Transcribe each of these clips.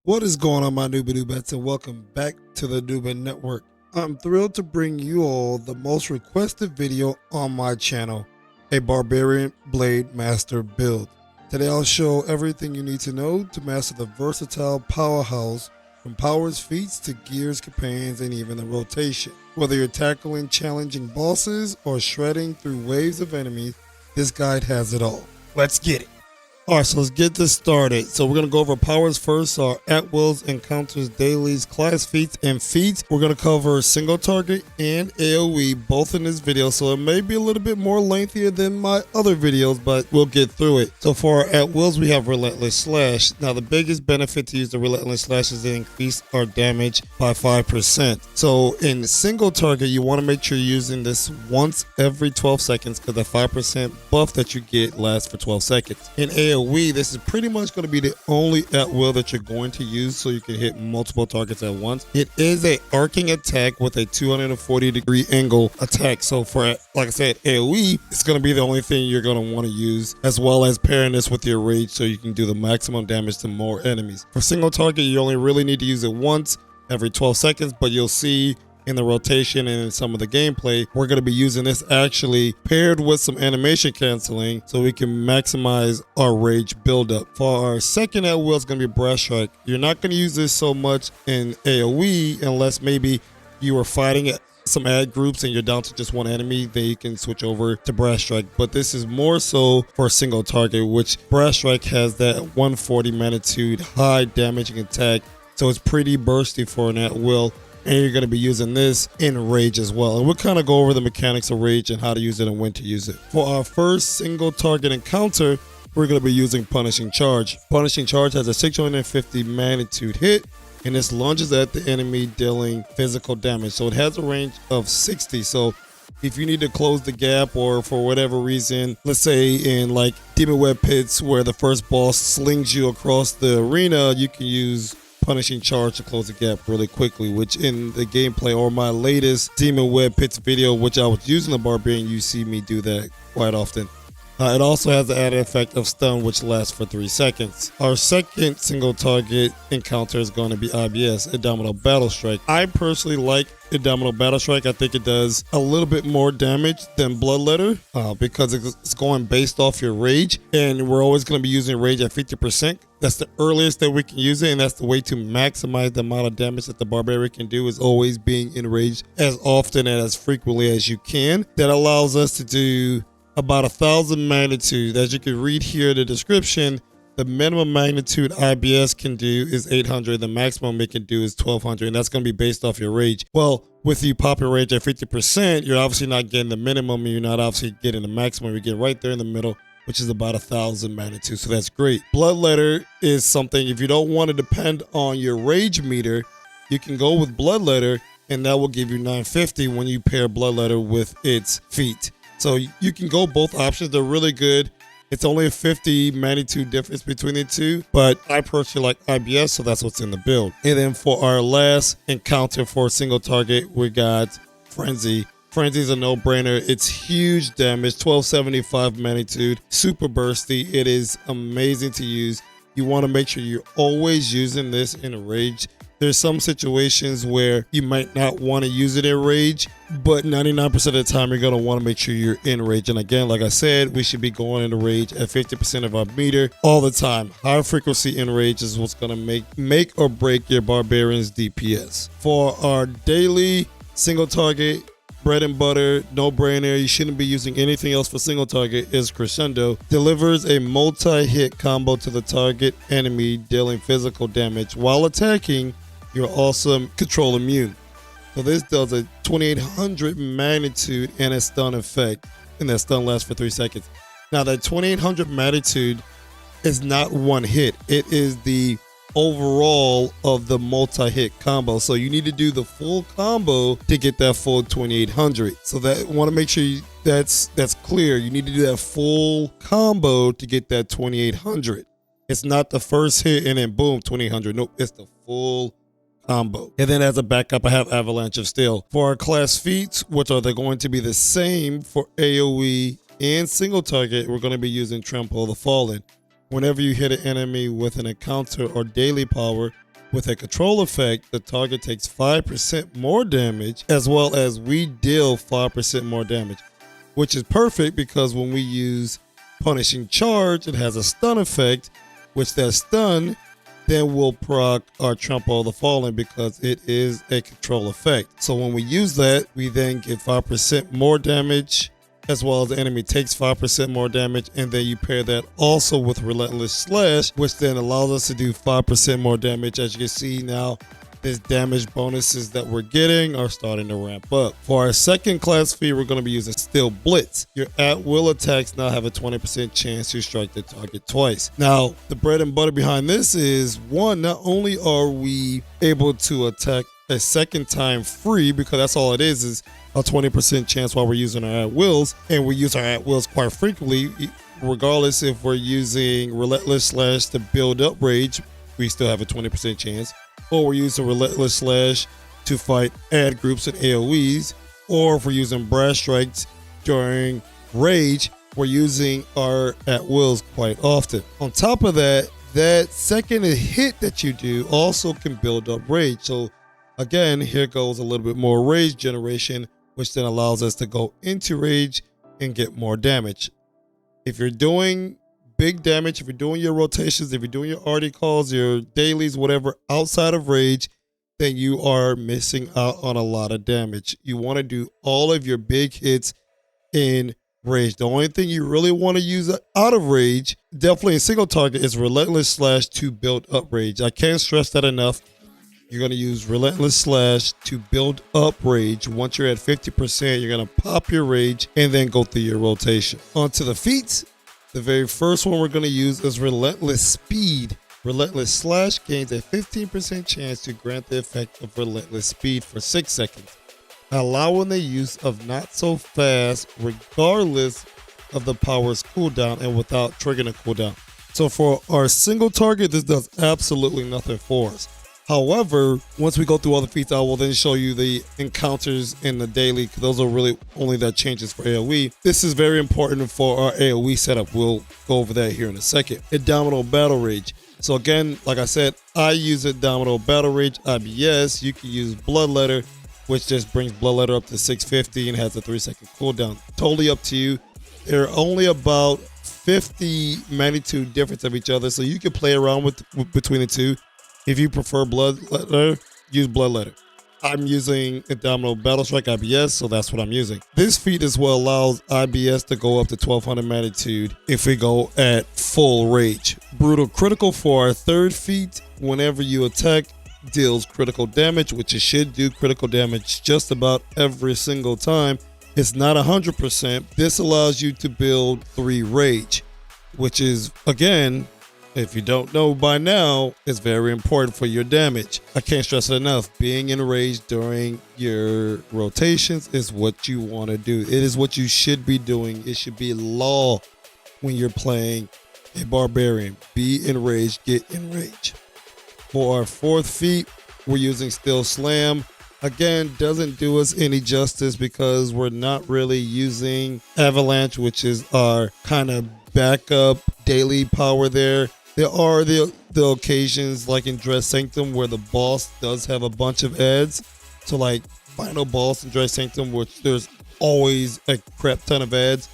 What is going on, my newbie and welcome back to the Newbie Network. I'm thrilled to bring you all the most requested video on my channel, a Barbarian Blademaster build. Today I'll show everything you need to know to master the versatile powerhouse from powers, feats to gears, companions, and even the rotation. Whether you're tackling challenging bosses or shredding through waves of enemies, this guide has it all. Let's get it. Alright, so let's get this started. So we're going to go over powers first, our at-wills, encounters, dailies, class feats, and feats. We're going to cover single target and AoE, both in this video, so it may be a little bit more lengthier than my other videos, but we'll get through it. So for our at-wills, we have Relentless Slash. Now the biggest benefit to use the Relentless Slash is to increase our damage by 5%. So in single target, you want to make sure you're using this once every 12 seconds because the 5% buff that you get lasts for 12 seconds. In AoE, this is pretty much going to be the only at-will that you're going to use so you can hit multiple targets at once. It is a arcing attack with a 240-degree angle attack. So for, like I said, AoE, it's going to be the only thing you're going to want to use, as well as pairing this with your rage so you can do the maximum damage to more enemies. For single target, you only really need to use it once every 12 seconds, but you'll see in the rotation and in some of the gameplay, we're going to be using this actually paired with some animation canceling so we can maximize our rage buildup. For our second at will, it's going to be Brass Strike. You're not going to use this so much in AoE unless maybe you are fighting some ad groups and you're down to just one enemy, then you can switch over to Brass Strike. But this is more so for a single target, which Brass Strike has that 140 magnitude high damaging attack, so it's pretty bursty for an at will. And you're going to be using this in Rage as well. And we'll kind of go over the mechanics of Rage and how to use it and when to use it. For our first single target encounter, we're going to be using Punishing Charge. Punishing Charge has a 650 magnitude hit, and this lunges at the enemy dealing physical damage. So it has a range of 60. So if you need to close the gap, or for whatever reason, let's say in like Demon Web Pits where the first boss slings you across the arena, you can use Punishing Charge to close the gap really quickly, which in the gameplay or my latest Demon Web Pits video, which I was using the Barbarian, you see me do that quite often. It also has the added effect of stun, which lasts for 3 seconds. Our second single target encounter is going to be IBS, Indomitable Battle Strike. I personally like Indomitable Battle Strike. I think it does a little bit more damage than Bloodletter because it's going based off your rage, and we're always going to be using rage at 50%. That's the earliest that we can use it, and that's the way to maximize the amount of damage that the Barbarian can do, is always being enraged as often and as frequently as you can. That allows us to do about 1,000 magnitude. As you can read here in the description, the minimum magnitude IBS can do is 800. The maximum it can do is 1,200, and that's going to be based off your rage. Well, with you popping rage at 50%, you're obviously not getting the minimum, and you're not obviously getting the maximum. You get right there in the middle, which is about 1,000 magnitude, so that's great. Bloodletter is something, if you don't want to depend on your rage meter, you can go with Bloodletter, and that will give you 950 when you pair Bloodletter with its feat. So you can go both options. They're really good. It's only a 50 magnitude difference between the two, but I personally like IBS, so that's what's in the build. And then for our last encounter for a single target, we got Frenzy. Frenzy is a no-brainer. It's huge damage, 1275 magnitude, super bursty. It is amazing to use. You want to make sure you're always using this in Rage. There's some situations where you might not want to use it in Rage, but 99% of the time you're going to want to make sure you're in Rage. And again, like I said, we should be going into Rage at 50% of our meter all the time. High frequency in Rage is what's going to make or break your Barbarian's DPS. For our daily single target, bread and butter, no-brainer, you shouldn't be using anything else for single target, is Crescendo. Delivers a multi-hit combo to the target enemy, dealing physical damage while attacking your awesome control immune. So this does a 2800 magnitude and a stun effect, and that stun lasts for 3 seconds. Now that 2800 magnitude is not one hit, it is the overall of the multi-hit combo. So you need to do the full combo to get that full 2800. So that, want to make sure that's clear. You need to do that full combo to get that 2800. It's not the first hit and then boom, 2800. Nope, it's the full combo. And then as a backup, I have Avalanche of Steel. For our class feats, which are they going to be the same for AoE and single target, we're going to be using Trample the Fallen. Whenever you hit an enemy with an encounter or daily power, With a control effect, the target takes 5% more damage, as well as we deal 5% more damage, which is perfect because when we use Punishing Charge, it has a stun effect, which that stun then will proc our Trample of the Fallen because it is a control effect. So when we use that, we then get 5% more damage, as well as the enemy takes 5% more damage, and then you pair that also with Relentless Slash, which then allows us to do 5% more damage. As you can see now, these damage bonuses that we're getting are starting to ramp up. For our second class feat, we're going to be using Steel Blitz. Your at-will attacks now have a 20% chance to strike the target twice. Now, the bread and butter behind this is, one, not only are we able to attack a second time free, because that's all it is a 20% chance while we're using our at-wills, and we use our at-wills quite frequently, regardless if we're using Relentless Slash to build up Rage, we still have a 20% chance, or we're using Relentless Slash to fight ad groups and AoEs, or if we're using Brass Strikes during Rage, we're using our at-wills quite often. On top of that, that second hit that you do also can build up Rage. So again, here goes a little bit more Rage generation, which then allows us to go into Rage and get more damage. If you're doing big damage, if you're doing your rotations, if you're doing your RD calls, your dailies, whatever, outside of Rage, then you are missing out on a lot of damage. You want to do all of your big hits in Rage. The only thing you really want to use out of Rage, definitely a single target, is Relentless Slash to build up Rage. I can't stress that enough. You're going to use Relentless Slash to build up Rage. Once you're at 50%, you're going to pop your Rage and then go through your rotation. On to the feats. The very first one we're going to use is Relentless Speed. Relentless Slash gains a 15% chance to grant the effect of Relentless Speed for 6 seconds, allowing the use of Not So Fast regardless of the power's cooldown and without triggering a cooldown. So for our single target, this does absolutely nothing for us. However, once we go through all the feats, I will then show you the encounters in the daily, because those are really only that changes for AoE. This is very important for our AoE setup. We'll go over that here in a second. Indomitable Battle Rage. So again, like I said, I use Indomitable Battle Rage IBS. You can use Bloodletter, which just brings Bloodletter up to 650 and has a 3-second cooldown. Totally up to you. They're only about 50 magnitude difference of each other, so you can play around with between the two. If you prefer Bloodletter, use Bloodletter. I'm using Indomitable Battle Strike IBS, so that's what I'm using. This feat as well allows IBS to go up to 1200 magnitude if we go at full Rage. Brutal Critical for our third feat. Whenever you attack, deals critical damage, which it should do critical damage just about every single time. It's not 100%. This allows you to build 3 Rage, which is, again, if you don't know by now, it's very important for your damage. I can't stress it enough. Being in Rage during your rotations is what you want to do. It is what you should be doing. It should be law when you're playing a Barbarian. Be in Rage, get in Rage. For our fourth feat, we're using Steel Slam. Again, doesn't do us any justice because we're not really using Avalanche, which is our kind of backup daily power there. There are the occasions like in Dread Sanctum where the boss does have a bunch of ads. So like final boss in Dread Sanctum, which there's always a crap ton of ads.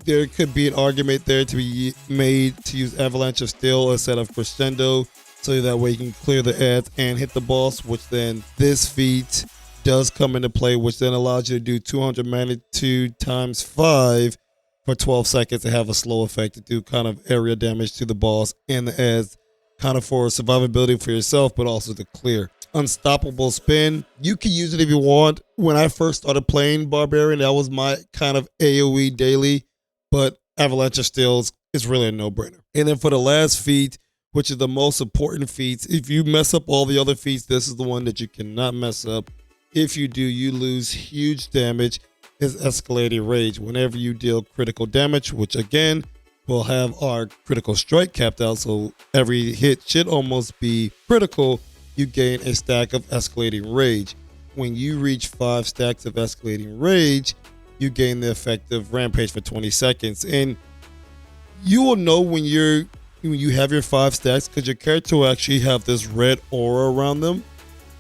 There could be an argument there to be made to use Avalanche of Steel instead of Crescendo, so that way you can clear the ads and hit the boss, which then this feat does come into play, which then allows you to do 200 magnitude times 5 for 12 seconds to have a slow effect to do kind of area damage to the boss and the ads, kind of for survivability for yourself, but also to clear. Unstoppable Spin. You can use it if you want. When I first started playing Barbarian, that was my kind of AoE daily, but Avalanche of Steel is really a no-brainer. And then for the last feat, which is the most important feat, if you mess up all the other feats, this is the one that you cannot mess up. If you do, you lose huge damage. Is Escalating Rage. Whenever you deal critical damage, which again will have our critical strike capped out, so every hit should almost be critical, you gain a stack of Escalating Rage. When you reach 5 stacks of Escalating Rage, you gain the effect of Rampage for 20 seconds. And you will know when you're when you have your 5 stacks, because your character will actually have this red aura around them,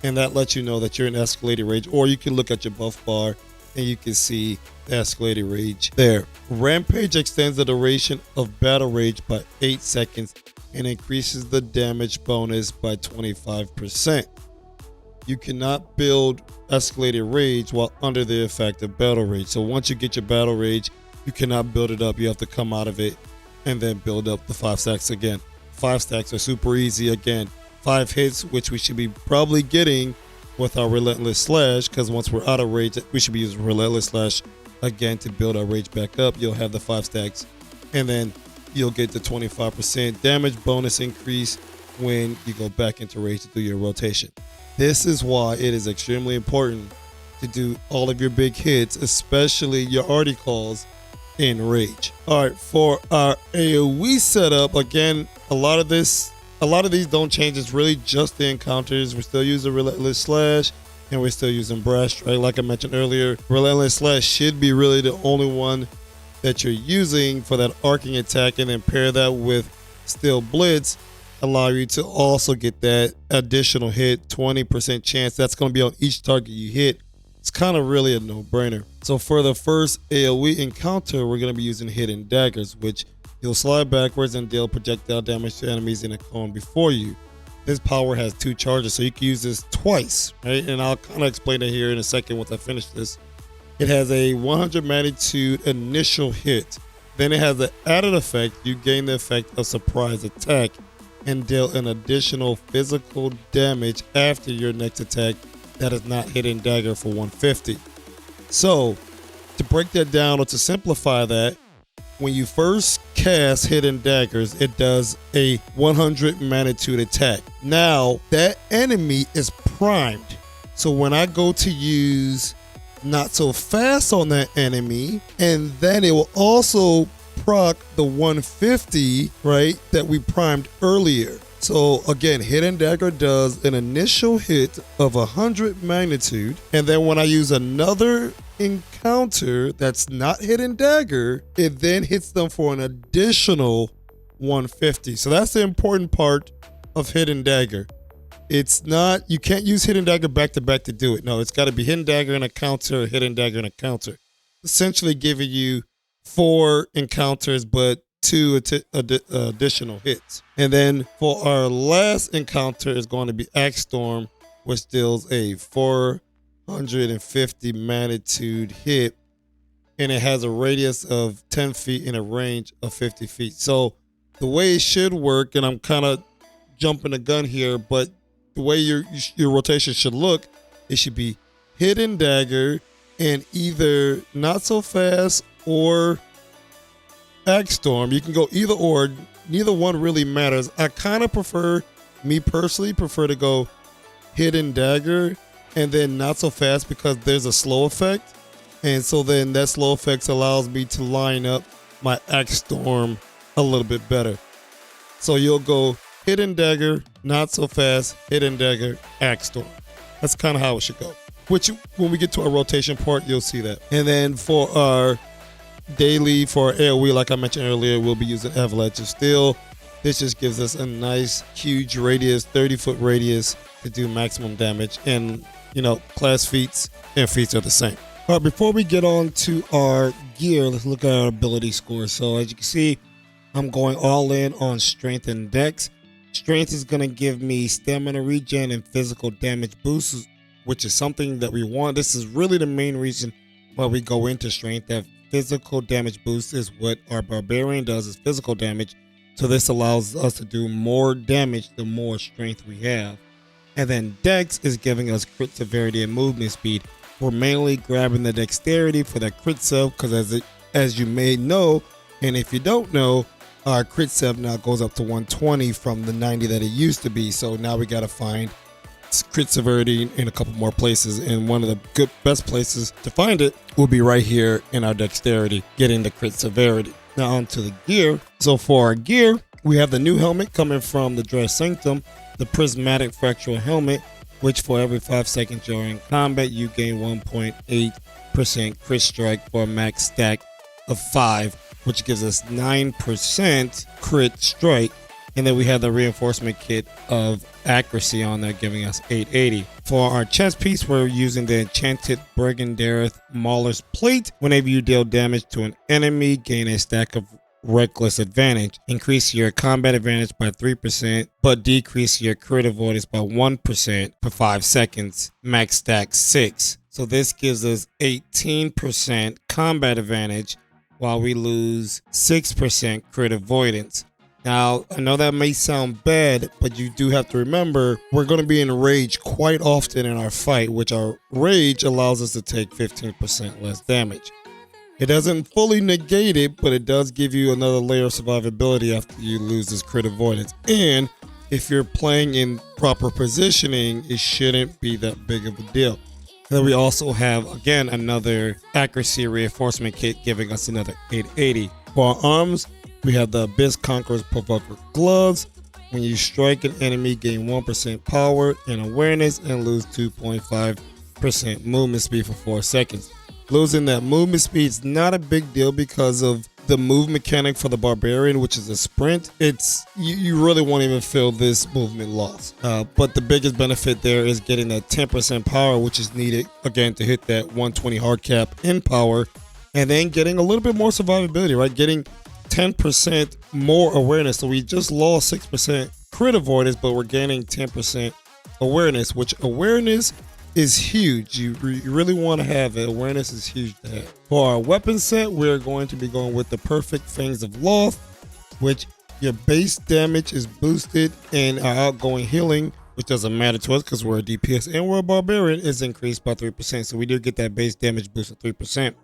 and that lets you know that you're in escalated rage. Or you can look at your buff bar and you can see the escalated rage there. Rampage extends the duration of battle rage by 8 seconds and increases the damage bonus by 25%. You cannot build escalated rage while under the effect of battle rage. So once you get your battle rage, you cannot build it up. You have to come out of it and then build up the 5 stacks again. 5 stacks are super easy. Again, 5 hits, which we should be probably getting with our Relentless Slash, because once we're out of rage, we should be using Relentless Slash again to build our rage back up. You'll have the 5 stacks, and then you'll get the 25% damage bonus increase when you go back into rage to do your rotation. This is why it is extremely important to do all of your big hits, especially your arty calls in rage. All right, for our AoE setup, again, a lot of these don't change. It's really just the encounters. We're still using Relentless Slash, and we're still using Brass Strike. Like I mentioned earlier, Relentless Slash should be really the only one that you're using for that arcing attack, and then pair that with Steel Blitz, allow you to also get that additional hit, 20% chance. That's going to be on each target you hit. It's kind of really a no-brainer. So for the first AoE encounter, we're going to be using Hidden Daggers, which you'll slide backwards and deal projectile damage to enemies in a cone before you. This power has 2 charges, so you can use this twice, right? And I'll kind of explain it here in a second once I finish this. It has a 100 magnitude initial hit. Then it has an added effect. You gain the effect of surprise attack and deal an additional physical damage after your next attack that is not Hidden Dagger for 150. So to break that down, or to simplify that, when you first cast Hidden Daggers, it does a 100 magnitude attack. Now that enemy is primed, so when I go to use Not So Fast on that enemy, and then it will also proc the 150, right, that we primed earlier. So again, Hidden Dagger does an initial hit of 100 magnitude, and then when I use another encounter that's not Hidden Dagger, it then hits them for an additional 150. So that's the important part of Hidden Dagger. It's not, you can't use Hidden Dagger back to back to do it. No, it's got to be Hidden Dagger and a counter, Hidden Dagger and a counter. Essentially giving you 4 encounters, but 2 additional hits. And then for our last encounter is going to be Axe Storm, which deals a 450 magnitude hit, and it has a radius of 10 feet and a range of 50 feet. So the way it should work, and I'm kind of jumping the gun here, but the way your rotation should look, it should be Hidden Dagger and either Not So Fast or Axe Storm. You can go either or. Neither one really matters. I kind of prefer, me personally, prefer to go Hidden Dagger and then Not So Fast, because there's a slow effect. And so then that slow effect allows me to line up my Axe Storm a little bit better. So you'll go Hidden Dagger, Not So Fast, Hidden Dagger, Axe Storm. That's kind of how it should go. Which, when we get to our rotation part, you'll see that. And then for our daily, for our AoE, like I mentioned earlier, we'll be using Avalanche of Steel. This just gives us a nice, huge radius, 30-foot radius to do maximum damage. And, you know, class feats and feats are the same. All right, before we get on to our gear, let's look at our ability score. So as you can see, I'm going all in on Strength and Dex. Strength is going to give me stamina regen and physical damage boosts, which is something that we want. This is really the main reason why we go into Strength. That physical damage boost is what our Barbarian does, is physical damage. So this allows us to do more damage the more strength we have. And then Dex is giving us crit severity and movement speed. We're mainly grabbing the dexterity for that crit save, because as you may know, and if you don't know, our crit save now goes up to 120 from the 90 that it used to be. So now we got to find crit severity in a couple more places, and one of the best places to find it will be right here in our dexterity, getting the crit severity. Now onto the gear. So for our gear, we have the new helmet coming from the Dress Sanctum, the Prismatic Fractal Helmet, which for every 5 seconds you're in combat, you gain 1.8% crit strike for a max stack of 5, which gives us 9% crit strike And then we have the reinforcement kit of accuracy on there, giving us 880. For our chest piece, we're using the enchanted Brigandareth Mauler's plate. Whenever you deal damage to an enemy, gain a stack of reckless advantage. Increase your combat advantage by 3%, but decrease your crit avoidance by 1% for 5 seconds. Max stack 6. So this gives us 18% combat advantage while we lose 6% crit avoidance. Now, I know that may sound bad, but you do have to remember we're going to be in rage quite often in our fight, which our rage allows us to take 15% less damage. It doesn't fully negate it, but it does give you another layer of survivability after you lose this crit avoidance. And if you're playing in proper positioning, it shouldn't be that big of a deal. Then we also have, again, another accuracy reinforcement kit giving us another 880. For our arms, we have the Abyss Conqueror's Provoker Gloves. When you strike an enemy, gain 1% power and awareness and lose 2.5% movement speed for 4 seconds. Losing that movement speed is not a big deal because of the move mechanic for the Barbarian, which is a sprint. You really won't even feel this movement loss. But the biggest benefit there is getting that 10% power, which is needed, again, to hit that 120 hard cap in power. And then getting a little bit more survivability, right? Getting 10% more awareness. So we just lost 6% crit avoidance, but we're gaining 10% awareness, which awareness is huge. You really want to have it. Awareness is huge to have. For our weapon set, we're going to be going with the Perfect Fangs of Loth, which your base damage is boosted and our outgoing healing, which doesn't matter to us because we're a DPS and we're a Barbarian, is increased by 3%. So we do get that base damage boost of 3%.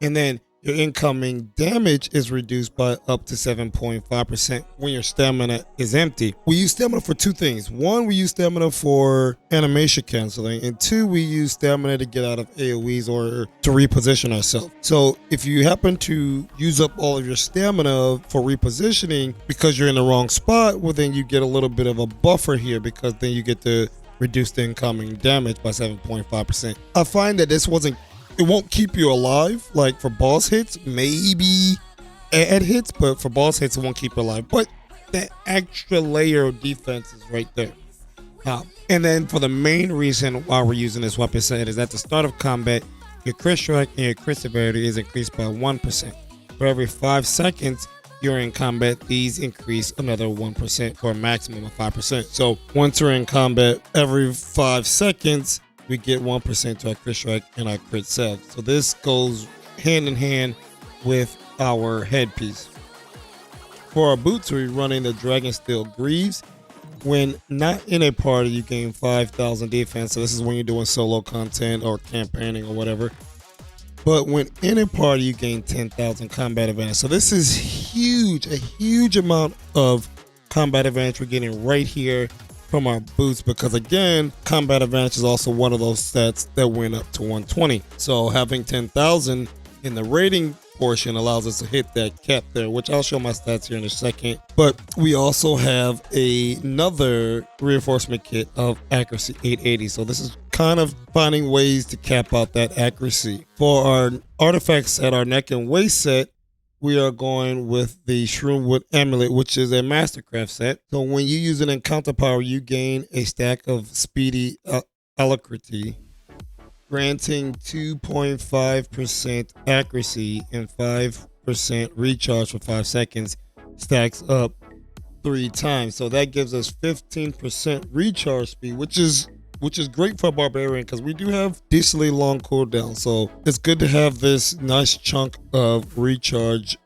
And then your incoming damage is reduced by up to 7.5% when your stamina is empty. We use stamina for two things. One, we use stamina for animation canceling, and two, we use stamina to get out of AoEs or to reposition ourselves. So if you happen to use up all of your stamina for repositioning because you're in the wrong spot, well, then you get a little bit of a buffer here because then you get to reduce the incoming damage by 7.5%. I find that it won't keep you alive. Like for boss hits, maybe add hits, but for boss hits, it won't keep you alive. But that extra layer of defense is right there. And then for the main reason why we're using this weapon set is at the start of combat, your crit strike and your crit severity is increased by 1%. For every 5 seconds you're in combat, these increase another 1% for a maximum of 5%. So once we're in combat, every 5 seconds, we get 1% to our crit strike and our crit sev. So this goes hand in hand with our headpiece. For our boots, we're running the Dragonsteel Greaves. When not in a party, you gain 5,000 defense. So this is when you're doing solo content or campaigning or whatever. But when in a party, you gain 10,000 combat advantage. So this is huge, a huge amount of combat advantage we're getting right here from our boots, because again, combat advantage is also one of those stats that went up to 120. So having 10,000 in the rating portion allows us to hit that cap there, which I'll show my stats here in a second. But we also have another reinforcement kit of accuracy 880. So this is kind of finding ways to cap out that accuracy. For our artifacts at our neck and waist set, we are going with the Shroomwood Amulet, which is a Mastercraft set. So when you use an encounter power, you gain a stack of Speedy Alacrity, granting 2.5% accuracy and 5% recharge for 5 seconds. Stacks up 3 times. So that gives us 15% recharge speed, which is great for a Barbarian because we do have decently long cooldown. So it's good to have this nice chunk of recharge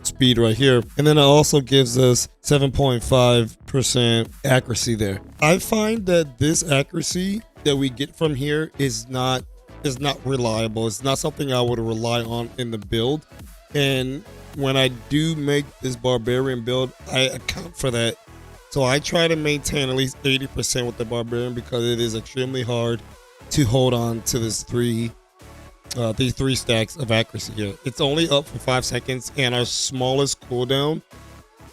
speed right here. And then it also gives us 7.5% accuracy there. I find that this accuracy that we get from here is not reliable. It's not something I would rely on in the build. And when I do make this Barbarian build, I account for that. So I try to maintain at least 80% with the Barbarian because it is extremely hard to hold on to these three stacks of accuracy here. It's only up for 5 seconds, and our smallest cooldown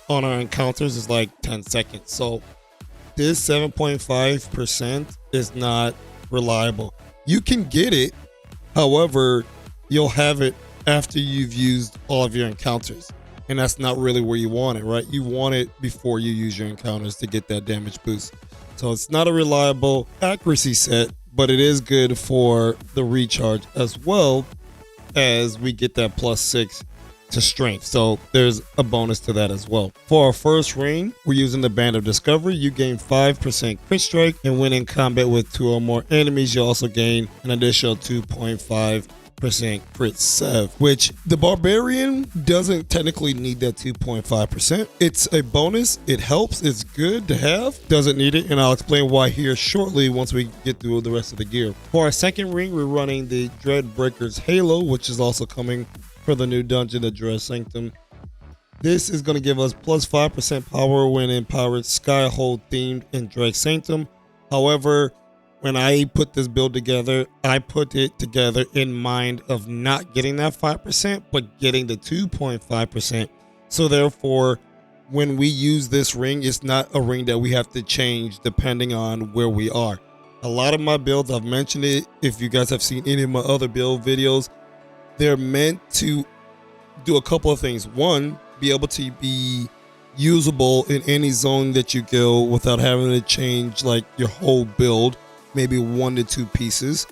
on our encounters is like 10 seconds. So this 7.5% is not reliable. You can get it, however, you'll have it after you've used all of your encounters. and that's not really where you want it, right? You want it before you use your encounters to get that damage boost. So it's not a reliable accuracy set, but it is good for the recharge as well, as we get that +6 to strength. So there's a bonus to that as well. For our first ring, we're using the Band of Discovery. You gain 5% crit strike, and when in combat with 2 or more enemies, you also gain an additional 2.5% crit sev, which the Barbarian doesn't technically need that 2.5%. It's a bonus. It helps. It's good to have. Doesn't need it, and I'll explain why here shortly once we get through the rest of the gear. For our second ring, we're running the Dreadbreaker's Halo, which is also coming for the new dungeon, the Dread Sanctum. This is going to give us +5% power when empowered Skyhold themed in Dread Sanctum. However, when I put this build together, I put it together in mind of not getting that 5%, but getting the 2.5%. So therefore, when we use this ring, it's not a ring that we have to change depending on where we are. A lot of my builds, I've mentioned it, if you guys have seen any of my other build videos, they're meant to do a couple of things. One, be able to be usable in any zone that you go without having to change like your whole build, maybe 1 to 2 pieces.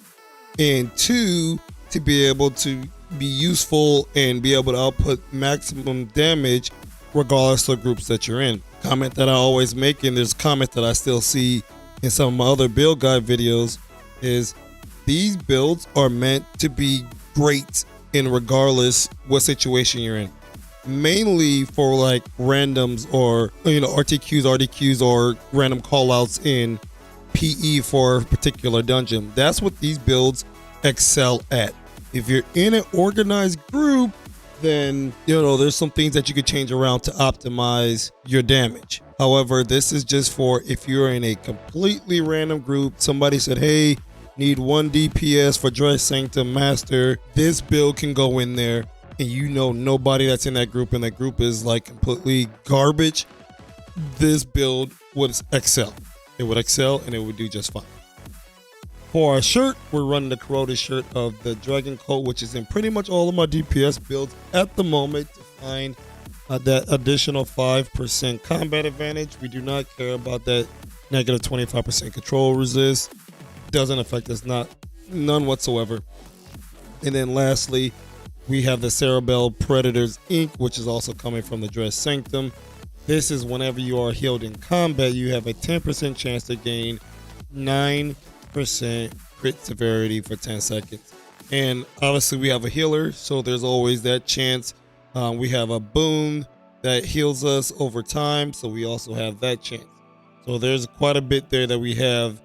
And 2, to be able to be useful and be able to output maximum damage regardless of groups that you're in. Comment that I always make, and there's a comment that I still see in some of my other build guide videos, is these builds are meant to be great in regardless what situation you're in, mainly for like randoms or RTQs, RDQs, or random callouts in PE for a particular dungeon. That's what these builds excel at. If you're in an organized group, then there's some things that you could change around to optimize your damage. However, this is just for if you're in a completely random group. Somebody said, hey, need 1 DPS for Dread Sanctum Master. This build can go in there, and nobody that's in that group, and that group is like completely garbage. This build would excel. It would excel, and it would do just fine. For our shirt, we're running the corroded shirt of the Dragon Coat, which is in pretty much all of my DPS builds at the moment to find that additional 5% combat advantage. We do not care about that negative 25% control resist. Doesn't affect us, none whatsoever. And then lastly, we have the Cerebell Predators Ink, which is also coming from the Dread Sanctum. This is whenever you are healed in combat, you have a 10% chance to gain 9% crit severity for 10 seconds. And obviously we have a healer, so there's always that chance. We have a boon that heals us over time, so we also have that chance. So there's quite a bit there that we have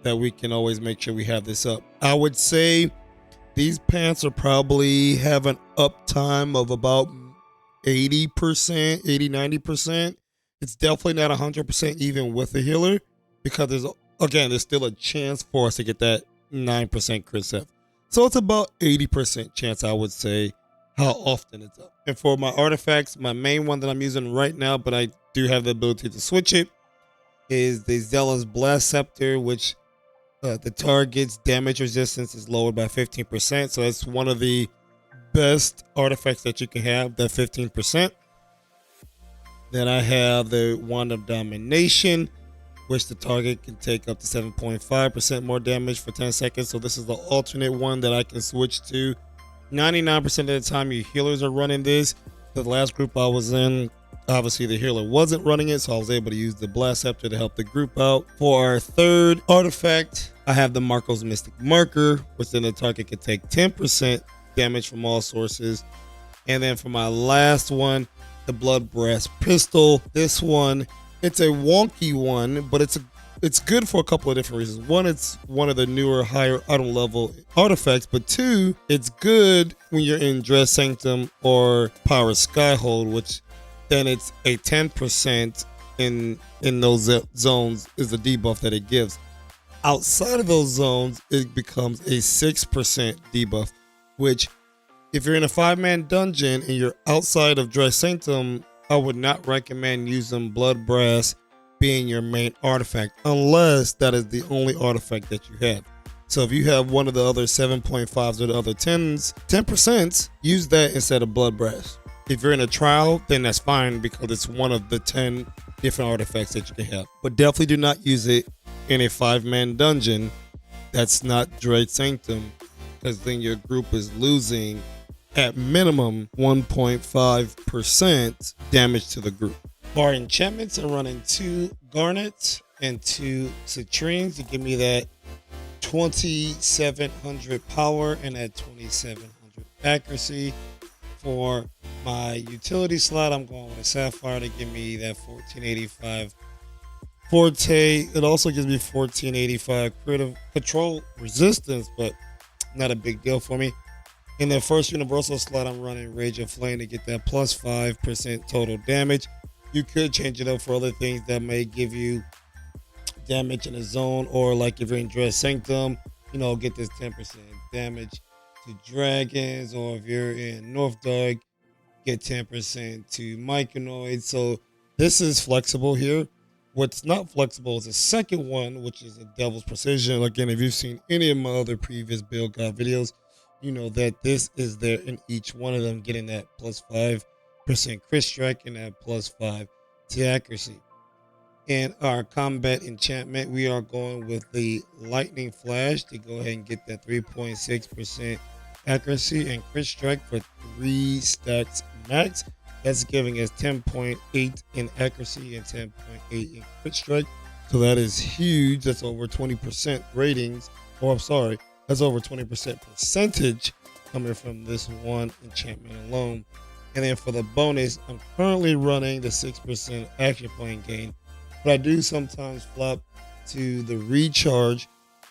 that we can always make sure we have this up. I would say these pants are probably have an uptime of about 80%, 80-90%. It's definitely not 100% even with the healer, because there's still a chance for us to get that 9% crit sev. So it's about 80% chance, I would say, how often it's up. And for my artifacts, my main one that I'm using right now, but I do have the ability to switch it, is the Zealous Blast Scepter, which the target's damage resistance is lowered by 15%. So it's one of the best artifacts that you can have, that 15%. Then I have the Wand of Domination, which the target can take up to 7.5% more damage for 10 seconds. So this is the alternate one that I can switch to. 99% of the time your healers are running this. The last group I was in, obviously the healer wasn't running it, so I was able to use the Blast Scepter to help the group out. For our third artifact, I have the Marco's Mystic Marker, which then the target can take 10% damage from all sources. And then for my last one, the Blood Brass Pistol. This one, it's a wonky one, but it's good for a couple of different reasons. One, it's one of the newer, higher item level artifacts, but 2, it's good when you're in Dread Sanctum or Power Skyhold, which then it's a 10% in those zones is the debuff that it gives. Outside of those zones, it becomes a 6% debuff, which if you're in a 5-man dungeon and you're outside of Dread Sanctum, I would not recommend using Blood Brass being your main artifact unless that is the only artifact that you have. So if you have one of the other 7.5s or the other 10%, use that instead of Blood Brass. If you're in a trial, then that's fine because it's one of the 10 different artifacts that you can have. But definitely do not use it in a 5-man dungeon that's not Dread Sanctum, because then your group is losing at minimum 1.5% damage to the group. For enchantments, I'm running 2 garnets and 2 citrines to give me that 2700 power and that 2700 accuracy. For my utility slot, I'm going with a sapphire to give me that 1485 forte. It also gives me 1485 crit control resistance, but not a big deal for me. In the first universal slot, I'm running Rage of Flame to get that plus 5% total damage. You could change it up for other things that may give you damage in a zone, or like if you're in Dread Sanctum, you know, get this 10% damage to dragons, or if you're in North Dark, get 10% to myconoids. So this is flexible here. What's not flexible is the second one, which is a Devil's Precision. Again, if you've seen any of my other previous build guide videos, you know that this is there in each one of them, getting that plus 5% crit strike and that plus 5 to accuracy. In our combat enchantment, we are going with the Lightning Flash to go ahead and get that 3.6% accuracy and crit strike for 3 stacks max. That's giving us 10.8 in accuracy and 10.8 in crit strike. So that is huge. That's over 20% ratings. Oh, I'm sorry. That's over 20% percentage coming from this one enchantment alone. And then for the bonus, I'm currently running the 6% action point gain, but I do sometimes flop to the recharge.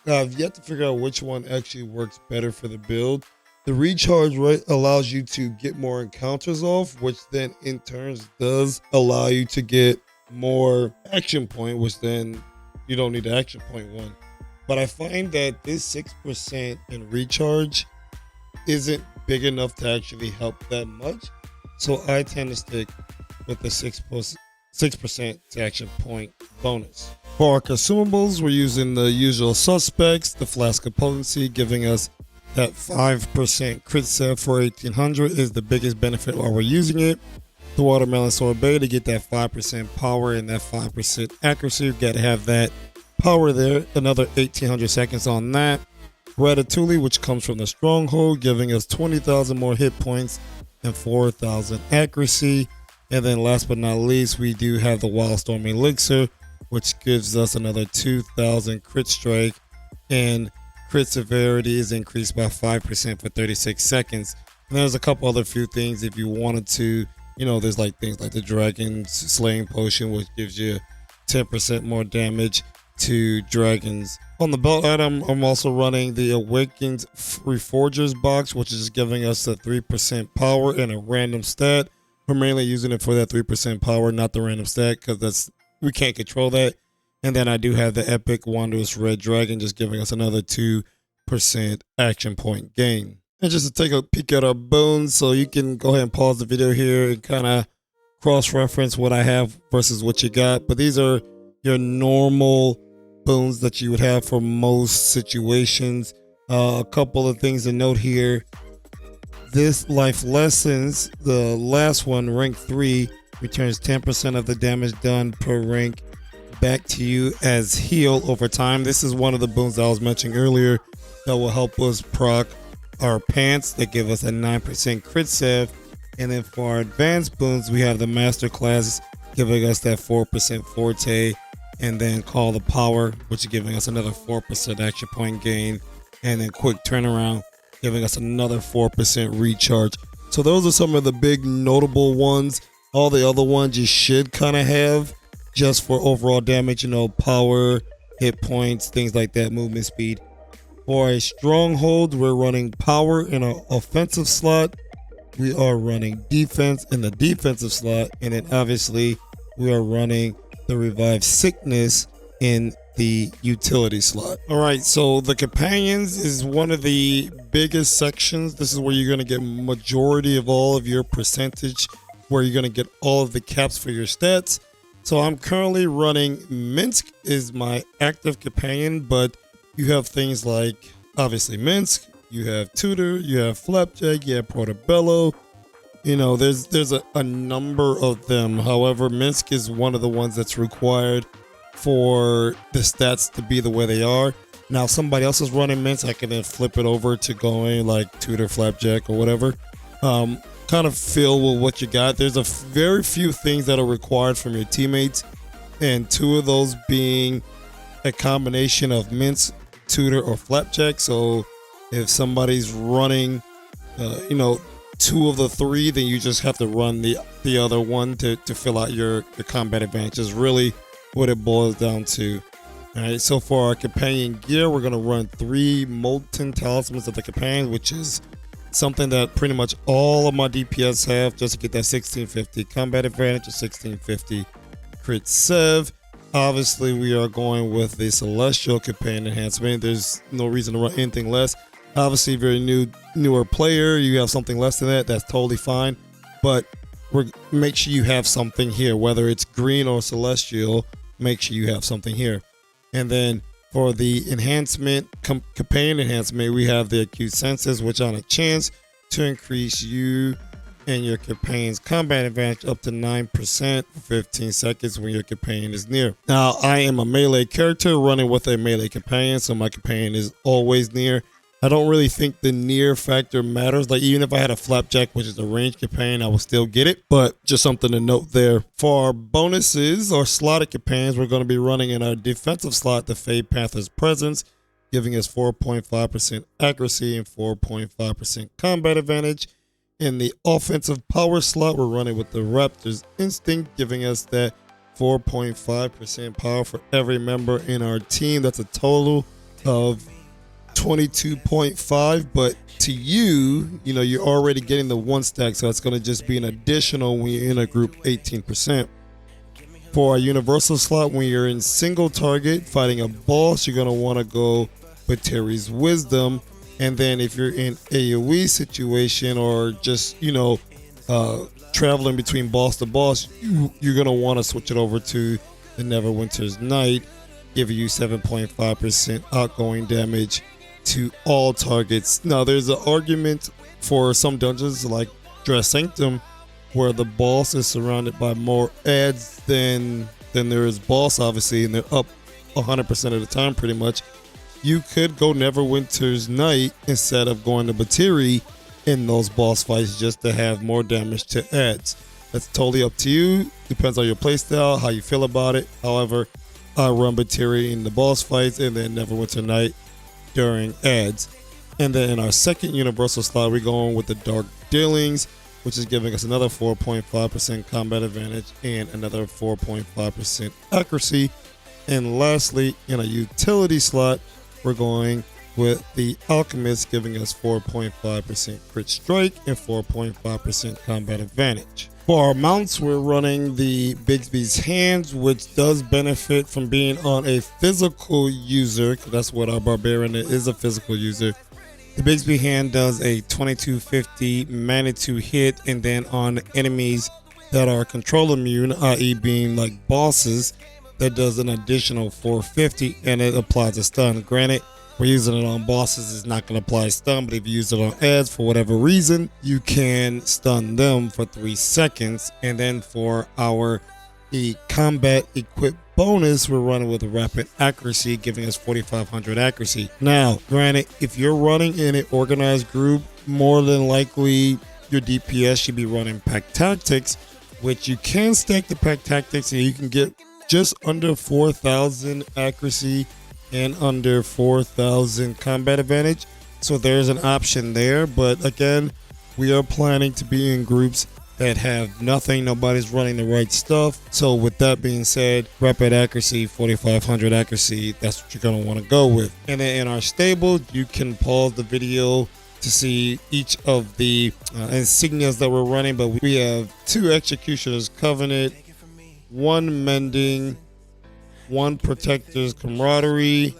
I've yet to figure out which one actually works better for the build. The recharge rate allows you to get more encounters off, which then in turn does allow you to get more action point, which then you don't need the action point one. But I find that this 6% in recharge isn't big enough to actually help that much. So I tend to stick with the 6% to action point bonus. For our consumables, we're using the usual suspects, the Flask of Potency, giving us that 5% crit set for 1800 is the biggest benefit while we're using it. The Watermelon Sorbet to get that 5% power and that 5% accuracy. You've got to have that power there. Another 1800 seconds on that. Ratatouille, which comes from the Stronghold, giving us 20,000 more hit points and 4,000 accuracy. And then last but not least, we do have the Wildstorm Elixir, which gives us another 2,000 crit strike, and crit severity is increased by 5% for 36 seconds. And there's a couple other few things if you wanted to, you know, there's like things like the Dragon Slaying Potion, which gives you 10% more damage to dragons. On the belt item, I'm also running the Awakened Reforgers box, which is giving us a 3% power and a random stat. We're mainly using it for that 3% power, not the random stat, because we can't control that. And then I do have the Epic Wondrous Red Dragon, just giving us another 2% action point gain. And just to take a peek at our boons, so you can go ahead and pause the video here and kind of cross-reference what I have versus what you got. But these are your normal boons that you would have for most situations. A couple of things to note here. This Life Lessons, the last one, rank 3, returns 10% of the damage done per rank back to you as heal over time. This is one of the boons that I was mentioning earlier that will help us proc our pants that give us a 9% crit save. And then for our advanced boons, we have the Master Class giving us that 4% forte, and then Call the Power, which is giving us another 4% action point gain, and then Quick Turnaround giving us another 4% recharge. So those are some of the big notable ones. All the other ones you should kind of have just for overall damage, you know, power, hit points, things like that, movement speed. For a Stronghold, we're running power in an offensive slot. We are running defense in the defensive slot. And then obviously we are running the Revive Sickness in the utility slot. All right, so the companions is one of the biggest sections. This is where you're going to get majority of all of your percentage, where you're going to get all of the caps for your stats. So I'm currently running Minsk is my active companion, but you have things like obviously Minsk, you have Tutor, you have Flapjack, you have Portobello, You know, there's a number of them. However, Minsk is one of the ones that's required for the stats to be the way they are. Now, if somebody else is running Minsk, I can then flip it over to going like Tutor, Flapjack, or whatever. Kind of feel with what you got. There's a very few things that are required from your teammates, and two of those being a combination of Minsk, Tutor, or Flapjack. So if somebody's running, you know, two of the three, then you just have to run the other one to fill out your combat advantage. Is really what it boils down to. All right, so for our companion gear, we're going to run 3 Molten Talismans of the Companion, which is something that pretty much all of my DPS have, just to get that 1650 combat advantage, a 1650 crit sev. Obviously, we are going with the Celestial Companion enhancement. There's no reason to run anything less. Obviously, if you're a newer player, you have something less than that, that's totally fine. But make sure you have something here, whether it's green or celestial, make sure you have something here. And then for the enhancement, companion enhancement, we have the acute senses, which on a chance to increase you and your companion's combat advantage up to 9% for 15 seconds when your companion is near. Now, I am a melee character running with a melee companion, so my companion is always near. I don't really think the near factor matters. Like, even if I had a Flapjack, which is a ranged companion, I would still get it. But just something to note there. For our bonuses, our slotted companions, we're going to be running in our defensive slot the Fade Panther's Presence, giving us 4.5% accuracy and 4.5% combat advantage. In the offensive power slot, we're running with the Raptor's Instinct, giving us that 4.5% power for every member in our team. That's a total of 22.5, but to you, you know, you're already getting the 1 stack, so it's going to just be an additional when you're in a group 18%. For our universal slot, when you're in single target fighting a boss, you're going to want to go with Terry's Wisdom. And then if you're in AoE situation or just, you know, traveling between boss to boss, you're going to want to switch it over to the Neverwinter's Night, giving you 7.5% outgoing damage to all targets. Now, there's an argument for some dungeons like Dress Sanctum, where the boss is surrounded by more ads than there is boss, obviously, and they're up 100% of the time pretty much. You could go Neverwinter's Night instead of going to Batiri in those boss fights just to have more damage to ads. That's totally up to you. Depends on your playstyle, how you feel about it. However, I run Batiri in the boss fights and then Neverwinter Night during ads. And then in our second universal slot, we're going with the Dark Dealings, which is giving us another 4.5% combat advantage and another 4.5% accuracy. And lastly, in a utility slot, we're going with the Alchemist, giving us 4.5% crit strike and 4.5% combat advantage. For our mounts, we're running the Bigsby's Hands, which does benefit from being on a physical user, because that's what our Barbarian is, a physical user. The Bigsby Hand does a 2250 Manitou hit, and then on enemies that are control immune, i.e. being like bosses, that does an additional 450, and it applies a stun. Granted, we're using it on bosses, it's not going to apply a stun, but if you use it on ads for whatever reason, you can stun them for 3 seconds. And then for our combat equip bonus, we're running with rapid accuracy, giving us 4,500 accuracy. Now, granted, if you're running in an organized group, more than likely your DPS should be running Pack Tactics, which you can stack the Pack Tactics and you can get just under 4,000 accuracy and under 4,000 combat advantage. So there's an option there, but again, we are planning to be in groups that have nothing, nobody's running the right stuff. So with that being said, rapid accuracy, 4,500 accuracy, that's what you're going to want to go with. And then in our stable, you can pause the video to see each of the insignias that we're running, but we have 2 Executioner's Covenant, 1 Mending, 1 Protector's Camaraderie,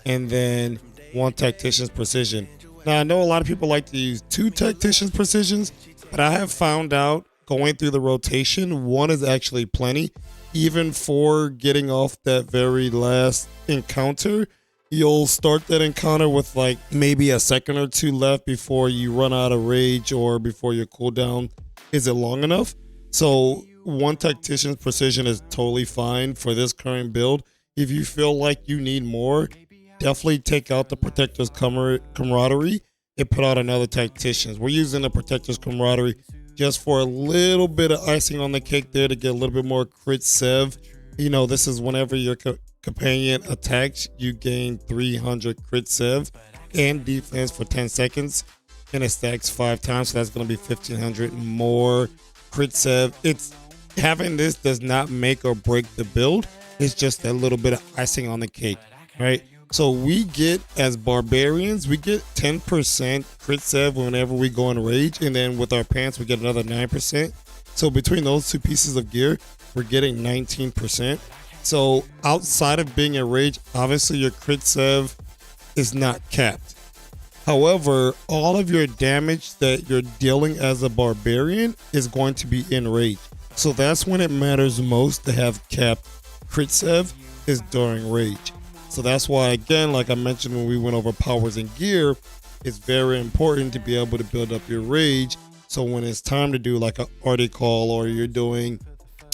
and then 1 Tactician's Precision. Now, I know a lot of people like to use 2 Tactician's Precisions, but I have found out going through the rotation, 1 is actually plenty. Even for getting off that very last encounter, you'll start that encounter with like maybe a second or 2 left before you run out of rage or before your cooldown is it long enough? So one tactician's precision is totally fine for this current build. If you feel like you need more, definitely take out the Protector's Camaraderie and put out another tactician's. We're using the Protector's Camaraderie just for a little bit of icing on the cake there to get a little bit more crit sev. You know, this is whenever your companion attacks, you gain 300 crit sev and defense for 10 seconds, and it stacks 5 times, so that's going to be 1500 more crit sev. It's having this does not make or break the build. It's just a little bit of icing on the cake, right? So we get, as barbarians, we get 10% crit sev whenever we go in rage, and then with our pants we get another 9%. So between those two pieces of gear, we're getting 19%. So outside of being in rage, obviously your crit sev is not capped. However, all of your damage that you're dealing as a barbarian is going to be in rage. So that's when it matters most to have capped crit sev, is during rage. So that's why, again, like I mentioned when we went over powers and gear, it's very important to be able to build up your rage. So when it's time to do like an arty call, or you're doing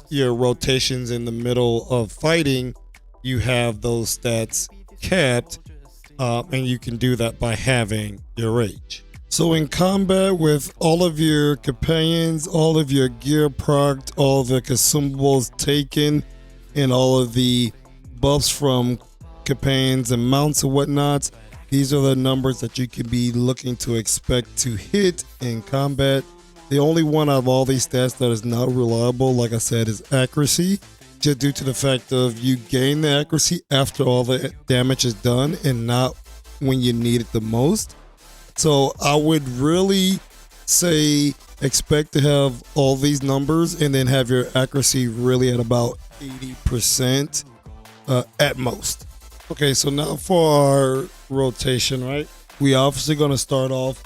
your rotations in the middle of fighting, you have those stats capped, and you can do that by having your rage. So in combat, with all of your companions, all of your gear procced, all the consumables taken, and all of the buffs from companions and mounts and whatnot, these are the numbers that you can be looking to expect to hit in combat. The only one out of all these stats that is not reliable, like I said, is accuracy, just due to the fact of you gain the accuracy after all the damage is done and not when you need it the most. So I would really say expect to have all these numbers and then have your accuracy really at about 80% at most. Okay, so now for our rotation, right? We obviously going to start off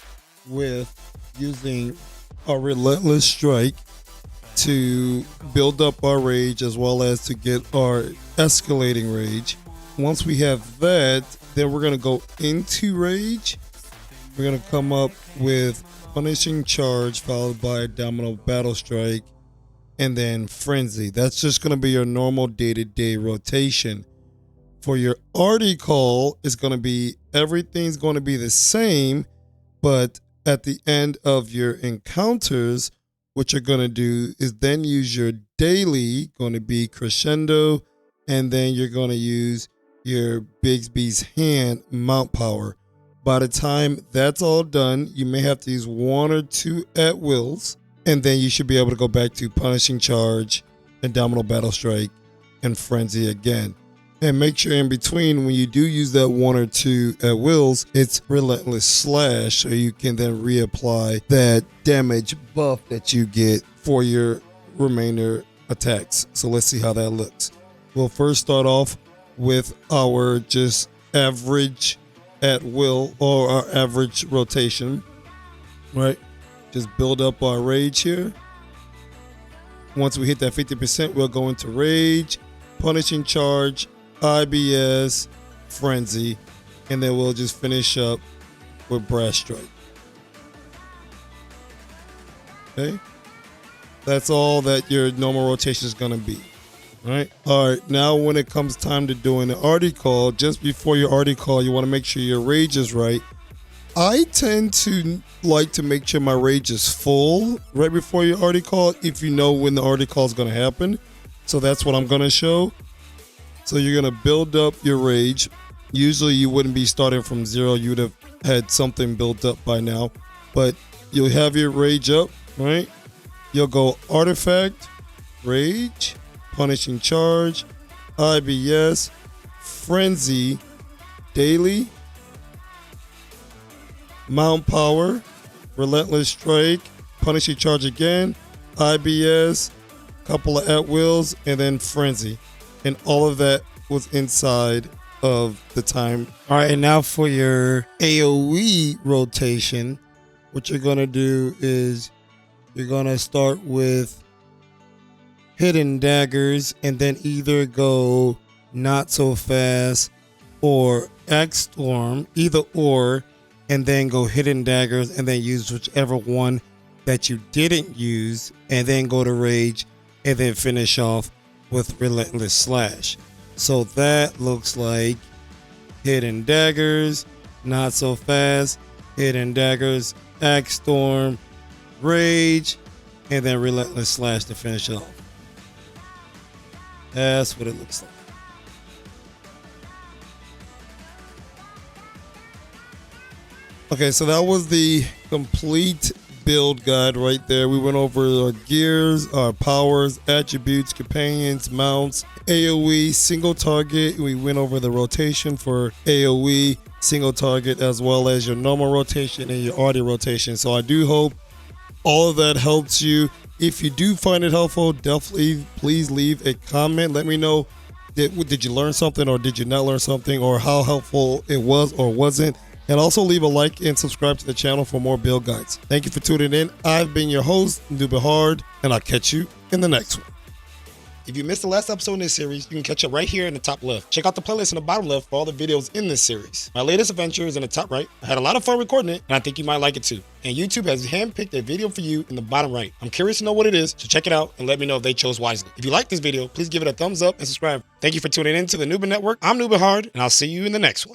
with using a Relentless Strike to build up our rage as well as to get our escalating rage. Once we have that, then we're going to go into rage. We're going to come up with Punishing Charge followed by Abdominal Battle Strike and then Frenzy. That's just going to be your normal day-to-day rotation. For your arty call, it's going to be, everything's going to be the same, but at the end of your encounters, what you're going to do is then use your daily, going to be Crescendo, and then you're going to use your Bigsby's Hand Mount Power. By the time that's all done, you may have to use 1 or 2 at wills, and then you should be able to go back to Punishing Charge, Abdominal Battle Strike, and Frenzy again. And make sure in between, when you do use that 1 or 2 at wills, it's Relentless Slash, so you can then reapply that damage buff that you get for your remainder attacks. So let's see how that looks. We'll first start off with our just average at will, or our average rotation, right? Just build up our rage here. Once we hit that 50%, we'll go into rage, Punishing Charge, IBS, Frenzy, and then we'll just finish up with Brass Strike. Okay, that's all that your normal rotation is going to be. Right. All right. Now, when it comes time to doing the arty call, just before your arty call, you want to make sure your rage is right. I tend to like to make sure my rage is full right before your arty call, if you know when the arty call is going to happen. So that's what I'm going to show. So you're going to build up your rage. Usually you wouldn't be starting from 0. You would have had something built up by now. But you'll have your rage up, right? You'll go Artifact, Rage, Punishing Charge, IBS, Frenzy, Daily, Mount Power, Relentless Strike, Punishing Charge again, IBS, couple of at wills, and then Frenzy. And all of that was inside of the time. All right, and now for your AoE rotation, what you're going to do is you're going to start with Hidden Daggers and then either go Not So Fast or Axe Storm, either or, and then go Hidden Daggers and then use whichever one that you didn't use, and then go to rage, and then finish off with relentless slash. So that looks like hidden daggers, not so fast, hidden daggers, axe storm, rage, and then relentless slash to finish off. That's what it looks like. Okay, so that was the complete build guide right there. We went over our gears, our powers, attributes, companions, mounts, AoE, single target. We went over the rotation for AoE, single target, as well as your normal rotation and your audio rotation. So I do hope all of that helps you. If you do find it helpful, definitely please leave a comment. Let me know, did you learn something or did you not learn something, or how helpful it was or wasn't. And also leave a like and subscribe to the channel for more build guides. Thank you for tuning in. I've been your host, Neverwinter, and I'll catch you in the next one. If you missed the last episode in this series, you can catch up right here in the top left. Check out the playlist in the bottom left for all the videos in this series. My latest adventure is in the top right. I had a lot of fun recording it, and I think you might like it too. And YouTube has handpicked a video for you in the bottom right. I'm curious to know what it is, so check it out and let me know if they chose wisely. If you like this video, please give it a thumbs up and subscribe. Thank you for tuning in to the Neverwinter Network. I'm Neverwinter, and I'll see you in the next one.